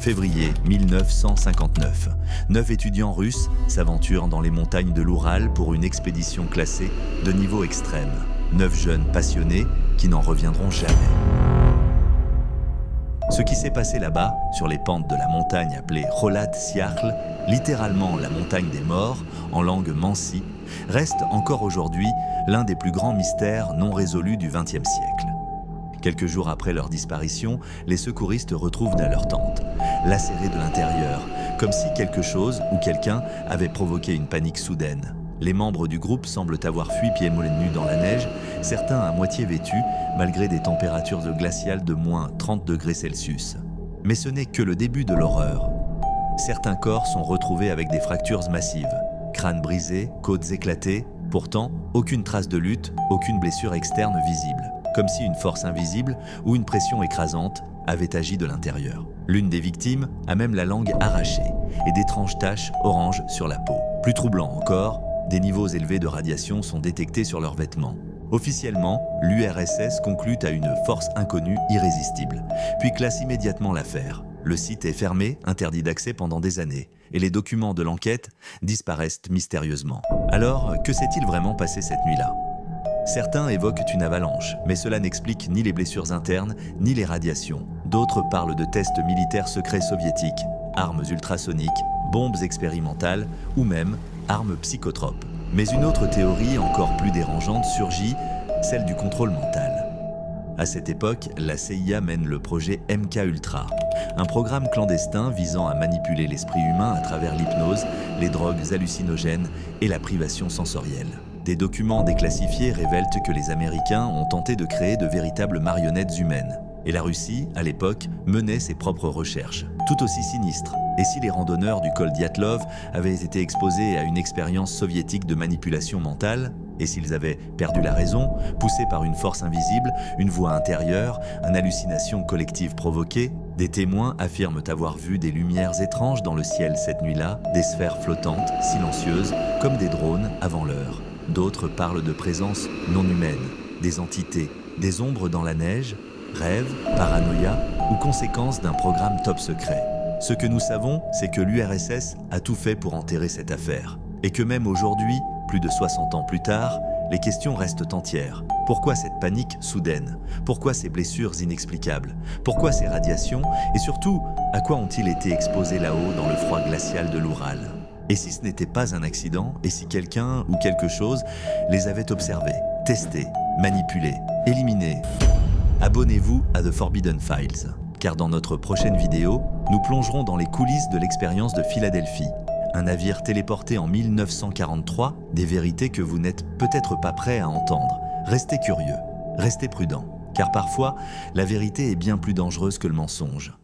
Février 1959. 9 étudiants russes s'aventurent dans les montagnes de l'Oural pour une expédition classée de niveau extrême. 9 jeunes passionnés qui n'en reviendront jamais. Ce qui s'est passé là-bas, sur les pentes de la montagne appelée Kholat Syakhl, littéralement la montagne des morts, en langue mansi, reste encore aujourd'hui l'un des plus grands mystères non résolus du XXe siècle. Quelques jours après leur disparition, les secouristes retrouvent dans leur tente, lacérés de l'intérieur, comme si quelque chose ou quelqu'un avait provoqué une panique soudaine. Les membres du groupe semblent avoir fui pieds et nus dans la neige, certains à moitié vêtus, malgré des températures glaciales de moins 30 degrés Celsius. Mais ce n'est que le début de l'horreur. Certains corps sont retrouvés avec des fractures massives, crânes brisés, côtes éclatées, pourtant aucune trace de lutte, aucune blessure externe visible, comme si une force invisible ou une pression écrasante avait agi de l'intérieur. L'une des victimes a même la langue arrachée et d'étranges taches oranges sur la peau. Plus troublant encore, des niveaux élevés de radiation sont détectés sur leurs vêtements. Officiellement, l'URSS conclut à une force inconnue irrésistible, puis classe immédiatement l'affaire. Le site est fermé, interdit d'accès pendant des années, et les documents de l'enquête disparaissent mystérieusement. Alors, que s'est-il vraiment passé cette nuit-là ? Certains évoquent une avalanche, mais cela n'explique ni les blessures internes, ni les radiations. D'autres parlent de tests militaires secrets soviétiques, armes ultrasoniques, bombes expérimentales ou même armes psychotropes. Mais une autre théorie encore plus dérangeante surgit, celle du contrôle mental. À cette époque, la CIA mène le projet MK-Ultra, un programme clandestin visant à manipuler l'esprit humain à travers l'hypnose, les drogues hallucinogènes et la privation sensorielle. Des documents déclassifiés révèlent que les Américains ont tenté de créer de véritables marionnettes humaines. Et la Russie, à l'époque, menait ses propres recherches, tout aussi sinistres. Et si les randonneurs du col Dyatlov avaient été exposés à une expérience soviétique de manipulation mentale, et s'ils avaient perdu la raison, poussés par une force invisible, une voix intérieure, une hallucination collective provoquée, des témoins affirment avoir vu des lumières étranges dans le ciel cette nuit-là, des sphères flottantes, silencieuses, comme des drones avant l'heure. D'autres parlent de présences non humaines, des entités, des ombres dans la neige, rêves, paranoïa ou conséquences d'un programme top secret. Ce que nous savons, c'est que l'URSS a tout fait pour enterrer cette affaire. Et que même aujourd'hui, plus de 60 ans plus tard, les questions restent entières. Pourquoi cette panique soudaine ? Pourquoi ces blessures inexplicables ? Pourquoi ces radiations ? Et surtout, à quoi ont-ils été exposés là-haut dans le froid glacial de l'Oural ? Et si ce n'était pas un accident, et si quelqu'un ou quelque chose les avait observés, testés, manipulés, éliminés ? Abonnez-vous à The Forbidden Files, car dans notre prochaine vidéo, nous plongerons dans les coulisses de l'expérience de Philadelphie, un navire téléporté en 1943, des vérités que vous n'êtes peut-être pas prêt à entendre. Restez curieux, restez prudent, car parfois, la vérité est bien plus dangereuse que le mensonge.